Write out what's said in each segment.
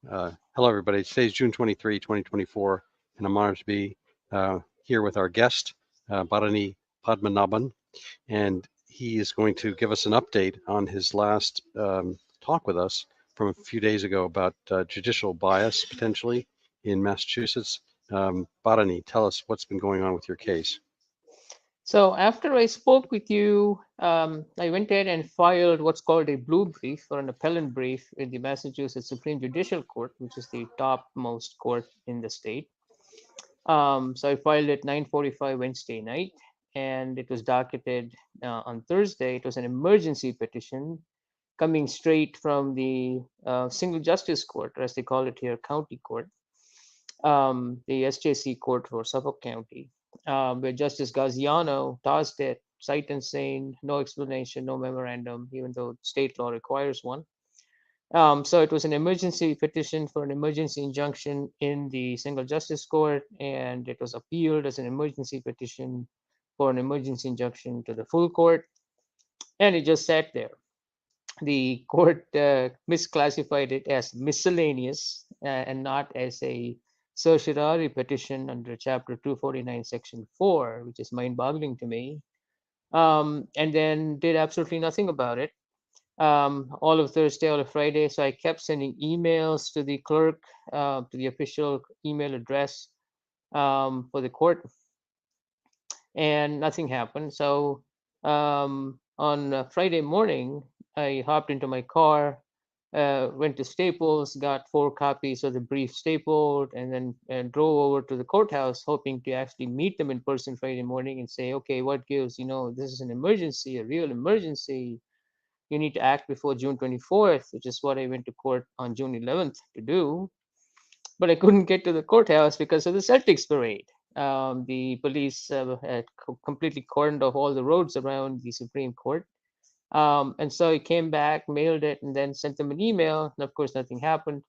Hello, everybody. Today's June 23, 2024, and I'm honored to be here with our guest, Bharani Padmanabhan, and he is going to give us an update on his last talk with us from a few days ago about judicial bias potentially in Massachusetts. Bharani, tell us what's been going on with your case. So after I spoke with you, I went ahead and filed what's called a blue brief or an appellant brief with the Massachusetts Supreme Judicial Court, which is the topmost court in the state. So I filed it 9:45 Wednesday night, and it was docketed on Thursday. It was an emergency petition coming straight from the single justice court, or as they call it here, county court, the SJC court for Suffolk County, where Justice Gaziano tossed it sight unseen, no explanation, no memorandum, even though state law requires one. So it was an emergency petition for an emergency injunction in the single justice court, and it was appealed as an emergency petition for an emergency injunction to the full court, and it just sat there. The court misclassified it as miscellaneous and not as a certiorari petition under Chapter 249, Section 4, which is mind boggling to me, and then did absolutely nothing about it all of Thursday, all of Friday. So I kept sending emails to the clerk, to the official email address for the court, and nothing happened. So on Friday morning, I hopped into my car, went to Staples, got 4 copies of the brief stapled, and then drove over to the courthouse, hoping to actually meet them in person Friday morning and say, okay, what gives? This is an emergency, a real emergency. You need to act before June 24th, which is what I went to court on June 11th to do. But I couldn't get to the courthouse because of the Celtics parade. The police had completely cordoned off all the roads around the Supreme Court. And so I came back, mailed it, and then sent them an email. And of course, nothing happened.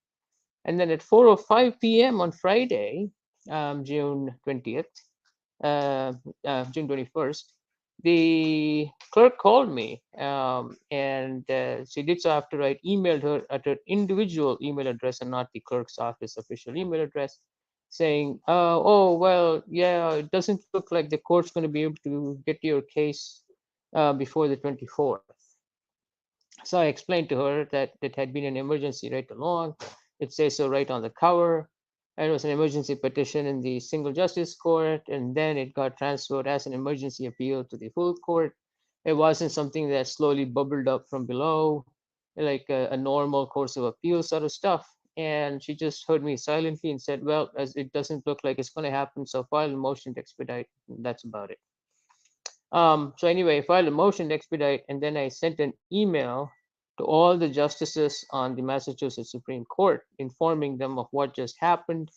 And then at 4:05 p.m. on Friday, June 20th, June 21st, the clerk called me, and she did so after I emailed her at her individual email address and not the clerk's office official email address, saying, "Oh, well, yeah, it doesn't look like the court's going to be able to get your case before the 24th." So I explained to her that it had been an emergency right along. It says so right on the cover. And it was an emergency petition in the single justice court, and then it got transferred as an emergency appeal to the full court. It wasn't something that slowly bubbled up from below, like a normal course of appeal sort of stuff. And she just heard me silently and said, "Well, as it doesn't look like it's going to happen, so file a motion to expedite." And that's about it. So anyway, I filed a motion to expedite, and then I sent an email to all the justices on the Massachusetts Supreme Court, informing them of what just happened,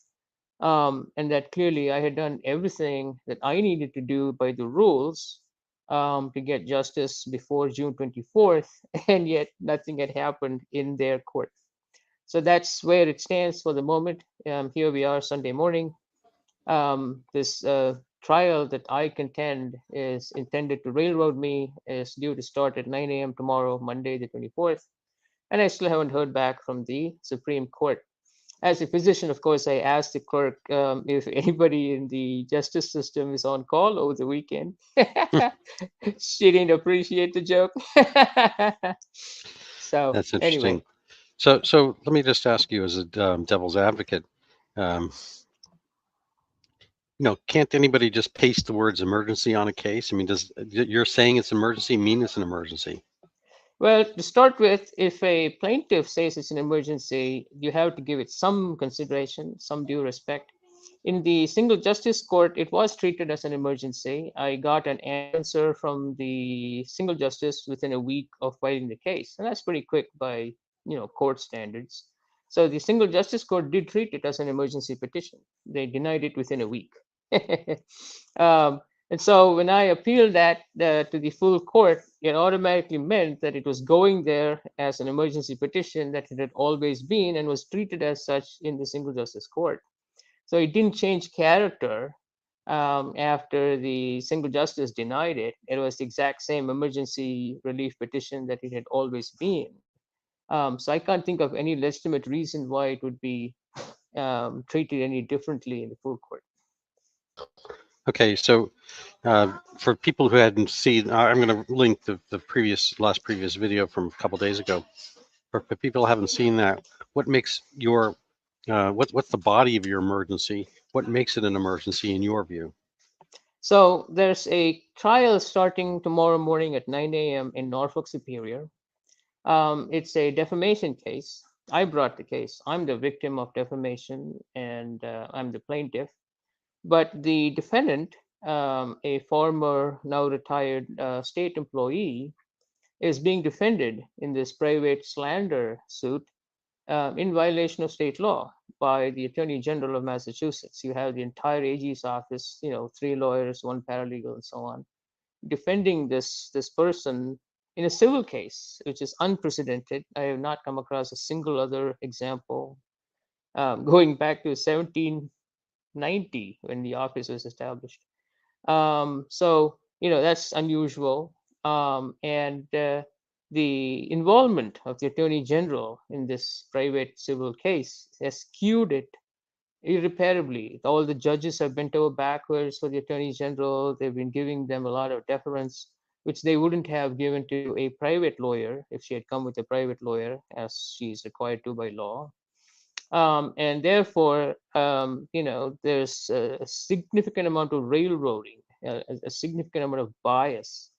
and that clearly I had done everything that I needed to do by the rules to get justice before June 24th, and yet nothing had happened in their court. So that's where it stands for the moment. Here we are Sunday morning. This trial that I contend is intended to railroad me is due to start at 9 a.m. tomorrow, Monday, the 24th. And I still haven't heard back from the Supreme Court. As a physician, of course, I asked the clerk if anybody in the justice system is on call over the weekend. She didn't appreciate the joke. So, That's interesting. anyway. So let me just ask you, as a devil's advocate, um, can't anybody just paste the words emergency on a case? I mean, does you're saying it's emergency mean it's an emergency? Well, to start with, if a plaintiff says it's an emergency, you have to give it some consideration, some due respect. In the single justice court, it was treated as an emergency. I got an answer from the single justice within a week of filing the case, and that's pretty quick by court standards. So the single justice court did treat it as an emergency petition. They denied it within a week. um, and so when I appealed that to the full court, it automatically meant that it was going there as an emergency petition that it had always been and was treated as such in the single justice court. So it didn't change character after the single justice denied it. It was the exact same emergency relief petition that it had always been. So I can't think of any legitimate reason why it would be treated any differently in the full court. Okay, so for people who hadn't seen, I'm going to link the last previous video from a couple days ago. For people who haven't seen that, what makes your what's the body of your emergency? What makes it an emergency in your view? So there's a trial starting tomorrow morning at 9 a.m. in Norfolk Superior. It's a defamation case. I brought the case. I'm the victim of defamation, and I'm the plaintiff. But the defendant, a former, now retired state employee, is being defended in this private slander suit in violation of state law by the Attorney General of Massachusetts. You have the entire AG's office, 3 lawyers, 1 paralegal, and so on, defending this person in a civil case, which is unprecedented. I have not come across a single other example going back to 1790 when the office was established. So that's unusual, and the involvement of the Attorney General in this private civil case has skewed it irreparably. All the judges have bent over backwards for the Attorney General. They've been giving them a lot of deference, which they wouldn't have given to a private lawyer if she had come with a private lawyer, as she's required to by law. And therefore, there's a significant amount of railroading, a significant amount of bias,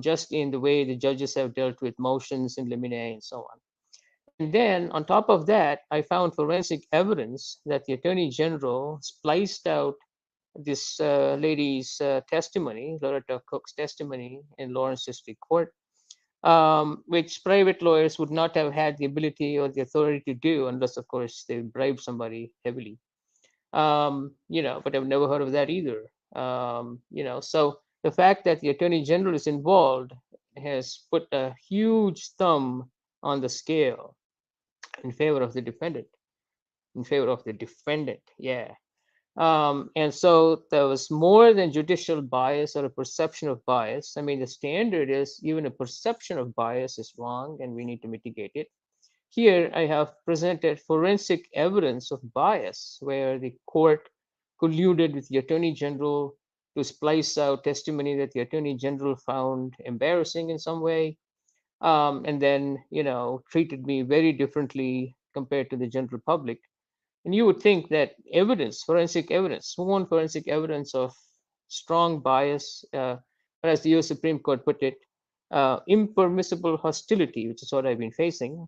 just in the way the judges have dealt with motions in limine and so on. And then on top of that, I found forensic evidence that the Attorney General spliced out this lady's testimony, Loretta Cooke's testimony in Lawrence District Court, which private lawyers would not have had the ability or the authority to do unless, of course, they bribed somebody heavily. But I've never heard of that either. So the fact that the Attorney General is involved has put a huge thumb on the scale in favor of the defendant, yeah. And so there was more than judicial bias or a perception of bias. I mean, the standard is even a perception of bias is wrong and we need to mitigate it. Here, I have presented forensic evidence of bias where the court colluded with the Attorney General to splice out testimony that the Attorney General found embarrassing in some way, and then, treated me very differently compared to the general public. And you would think that forensic evidence, sworn forensic evidence of strong bias, or as the US Supreme Court put it, impermissible hostility, which is what I've been facing,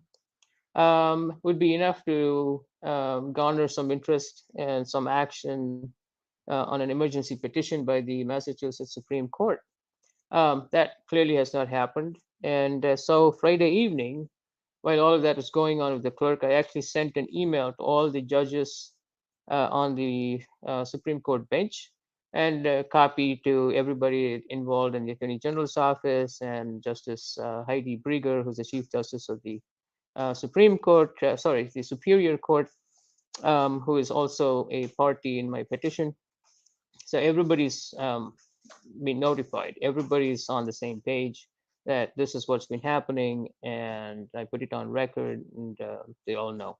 would be enough to garner some interest and some action on an emergency petition by the Massachusetts Supreme Court. That clearly has not happened. And so Friday evening, while all of that was going on with the clerk, I actually sent an email to all the judges on the Supreme Court bench and a copy to everybody involved in the Attorney General's office and Justice Heidi Brieger, who's the Chief Justice of the Supreme Court, the Superior Court, who is also a party in my petition. So everybody's been notified. Everybody's on the same page that this is what's been happening, and I put it on record, and they all know.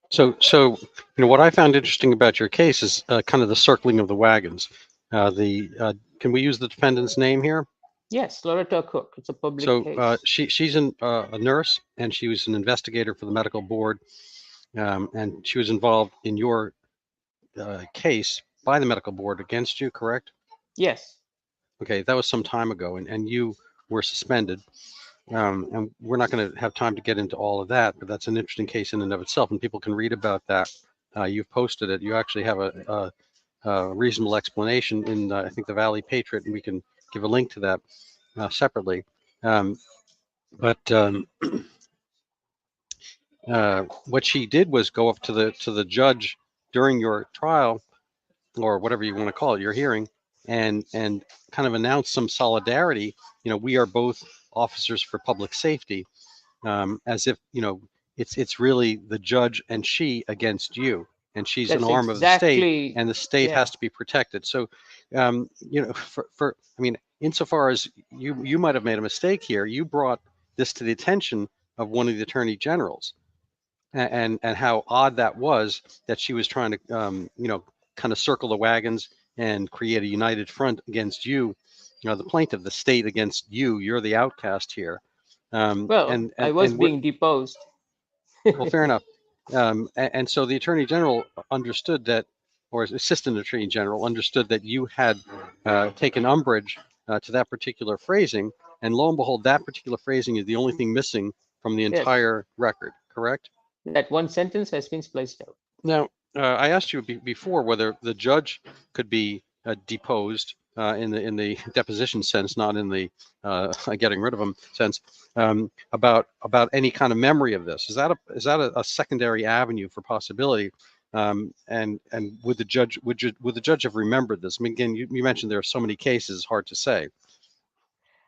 So what I found interesting about your case is kind of the circling of the wagons. Can we use the defendant's name here? Yes, Loretta Cooke. It's a public case. So she's a nurse, and she was an investigator for the medical board, and she was involved in your case by the medical board against you, correct? Yes. Okay, that was some time ago, and you were suspended. And we're not going to have time to get into all of that, but that's an interesting case in and of itself, and people can read about that. You've posted it. You actually have a reasonable explanation in, I think, the Valley Patriot, and we can give a link to that separately. But what she did was go up to the judge during your trial, or whatever you want to call it, your hearing, and kind of announce some solidarity. We are both officers for public safety, as if it's really the judge and she against you, and she's an arm of the state, and the state has to be protected. So insofar as you might have made a mistake here, you brought this to the attention of one of the attorney generals, and how odd that was, that she was trying to kind of circle the wagons and create a united front against you, the plaintiff, the state against you. You're the outcast here. Well, I was being deposed. Well, fair enough. And so the attorney general understood that, or assistant attorney general understood that you had taken umbrage to that particular phrasing, and lo and behold, that particular phrasing is the only thing missing from the Yes. entire record. Correct? That one sentence has been spliced out. Now, I asked you before whether the judge could be deposed in the deposition sense, not in the getting rid of him sense, about any kind of memory of this. Is that a secondary avenue for possibility? And would the judge have remembered this? I mean, again, you mentioned there are so many cases, hard to say.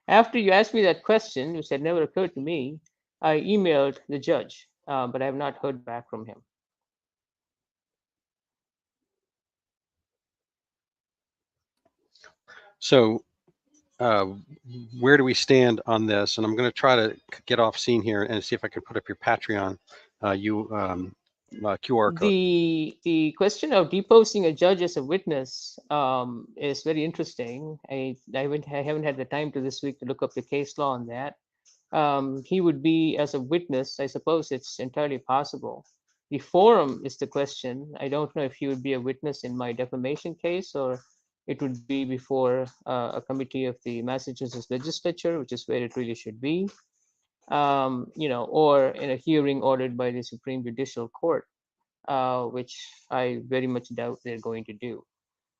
After you asked me that question, which had never occurred to me, I emailed the judge, but I have not heard back from him. So where do we stand on this? And I'm going to try to get off scene here and see if I can put up your Patreon QR code. The question of deposing a judge as a witness is very interesting. I haven't had the time to this week to look up the case law on that. He would be as a witness. I suppose it's entirely possible. The forum is the question. I don't know if he would be a witness in my defamation case, or it would be before a committee of the Massachusetts legislature, which is where it really should be, or in a hearing ordered by the Supreme Judicial Court, which I very much doubt they're going to do.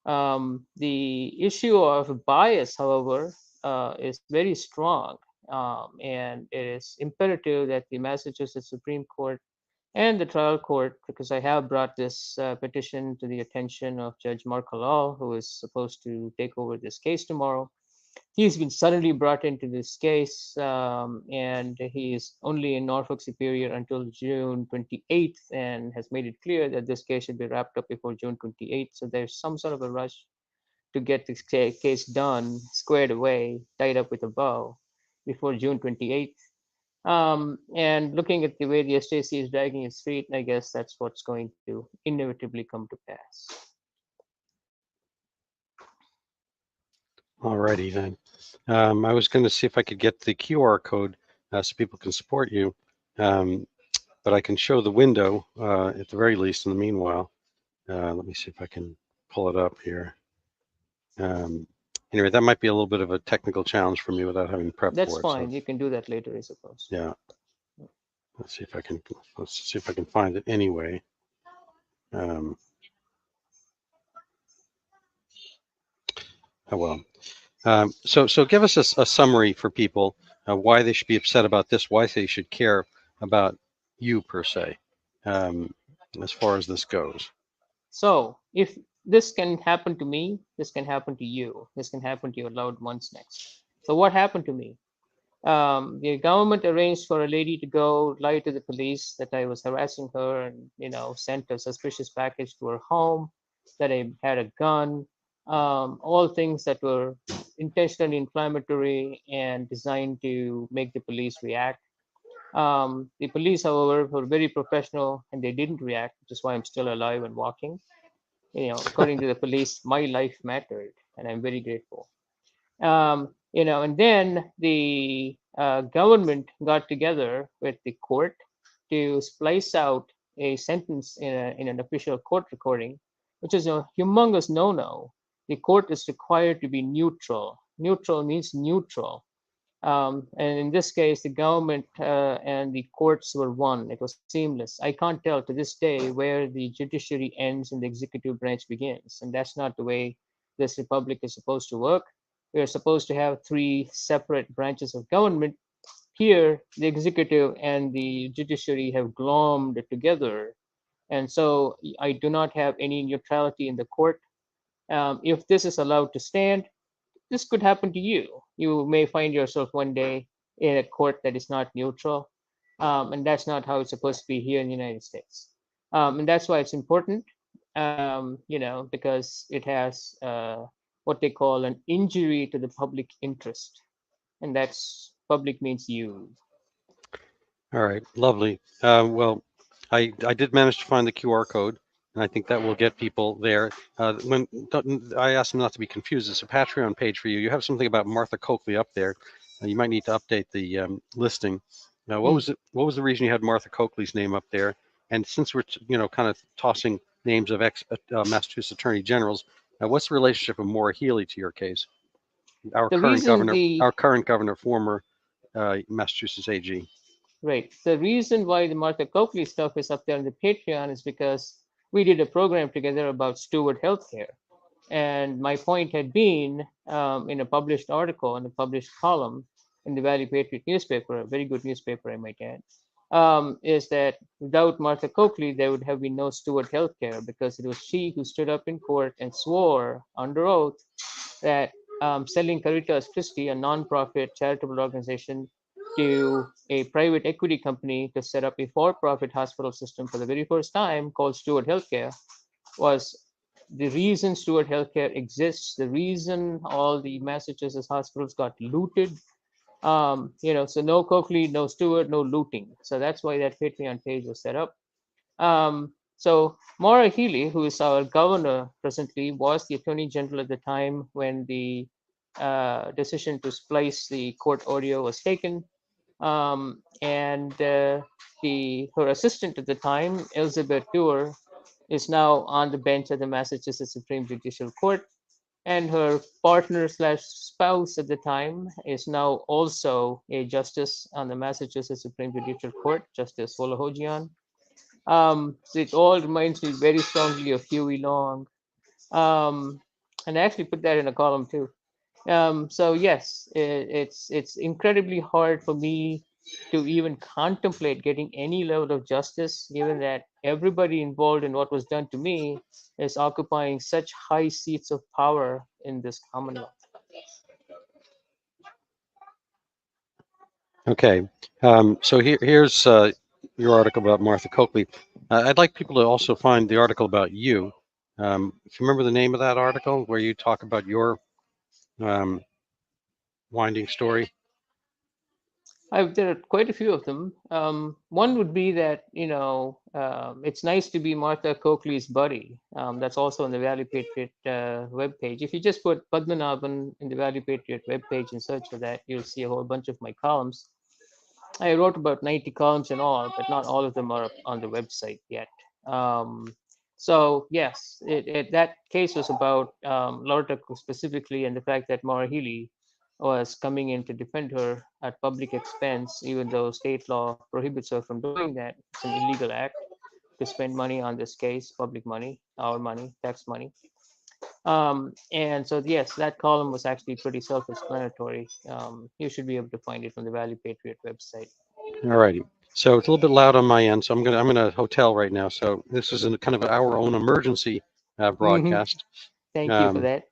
The issue of bias, however, is very strong, and it is imperative that the Massachusetts Supreme Court and the trial court, because I have brought this petition to the attention of Judge Mark Halal, who is supposed to take over this case tomorrow. He's been suddenly brought into this case, and he is only in Norfolk Superior until June 28th, and has made it clear that this case should be wrapped up before June 28th. So there's some sort of a rush to get this case done, squared away, tied up with a bow before June 28th. And looking at the way the SJC is dragging its feet, I guess that's what's going to inevitably come to pass. All righty then. I was going to see if I could get the QR code so people can support you, but I can show the window at the very least in the meanwhile. Let me see if I can pull it up here. Anyway, that might be a little bit of a technical challenge for me without having prepped That's for it. fine. So. You can do that later, I suppose. Yeah. Let's see if I can find it anyway. Oh well. So give us a summary for people why they should be upset about this, why they should care about you per se, as far as this goes. So if this can happen to me, this can happen to you, this can happen to your loved ones next. So what happened to me? The government arranged for a lady to go lie to the police that I was harassing her, and sent a suspicious package to her home, that I had a gun, all things that were intentionally inflammatory and designed to make the police react. The police, however, were very professional, and they didn't react, which is why I'm still alive and walking. According to the police, my life mattered, and I'm very grateful. And then the government got together with the court to splice out a sentence in an official court recording, which is a humongous no-no. The court is required to be neutral. Neutral means neutral. And in this case, the government and the courts were one. It was seamless. I can't tell to this day where the judiciary ends and the executive branch begins. And that's not the way this republic is supposed to work. We are supposed to have three separate branches of government. Here, the executive and the judiciary have glommed together. And so I do not have any neutrality in the court. If this is allowed to stand, this could happen to you. You may find yourself one day in a court that is not neutral. And that's not how it's supposed to be here in the United States. And that's why it's important, because it has what they call an injury to the public interest. And that's public means you. All right, lovely. Well, I did manage to find the QR code, and I think that will get people there. When I asked them not to be confused, it's a Patreon page for you. You have something about Martha Coakley up there. You might need to update the listing. Now, what Hmm. was it? What was the reason you had Martha Coakley's name up there? And since we're kind of tossing names of ex Massachusetts Attorney Generals, what's the relationship of Maura Healey to your case? Our The current reason governor, the our current governor, former Massachusetts AG. Right. The reason why the Martha Coakley stuff is up there on the Patreon is because we did a program together about steward healthcare. And my point had been in a published article, in a published column in the Valley Patriot newspaper, a very good newspaper, I might add, is that without Martha Coakley, there would have been no steward healthcare because it was she who stood up in court and swore under oath that selling Caritas Christi, a nonprofit charitable organization, to a private equity company to set up a for-profit hospital system for the very first time called Steward Healthcare was the reason Steward Healthcare exists, the reason all the Massachusetts hospitals got looted. So no Coakley, no Steward, no looting. So that's why that Patreon page was set up. So Maura Healey, who is our governor presently, was the attorney general at the time when the decision to splice the court audio was taken. And her assistant at the time, Elizabeth Dewar, is now on the bench at the Massachusetts Supreme Judicial Court. And her partner slash spouse at the time is now also a justice on the Massachusetts Supreme Judicial Court, Justice Holohojian. So it all reminds me very strongly of Huey Long. Um, and I actually put that in a column too. So yes, it's incredibly hard for me to even contemplate getting any level of justice, given that everybody involved in what was done to me is occupying such high seats of power in this Commonwealth. Okay, so here's your article about Martha Coakley. I'd like people to also find the article about you. If you remember the name of that article, where you talk about your um, winding story. There are quite a few of them. One would be that it's nice to be Martha Coakley's buddy. That's also on the Valley Patriot webpage. If you just put Padmanabhan in the Valley Patriot webpage and search for that, you'll see a whole bunch of my columns. I wrote about 90 columns in all, but not all of them are on the website yet. So yes, that case was about Loretta Cooke specifically, and the fact that Maura Healey was coming in to defend her at public expense, even though state law prohibits her from doing that. It's an illegal act to spend money on this case, public money, our money, tax money. And so, yes, that column was actually pretty self-explanatory. You should be able to find it from the Valley Patriot website. All righty. So it's a little bit loud on my end, so I'm in a hotel right now. So this is kind of our own emergency Mm-hmm. broadcast, Thank you for um, that.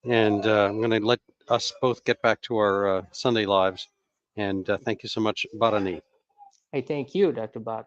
and I'm going to let us both get back to our Sunday lives. And thank you so much, Bharani. I thank you, Dr. Bhatt.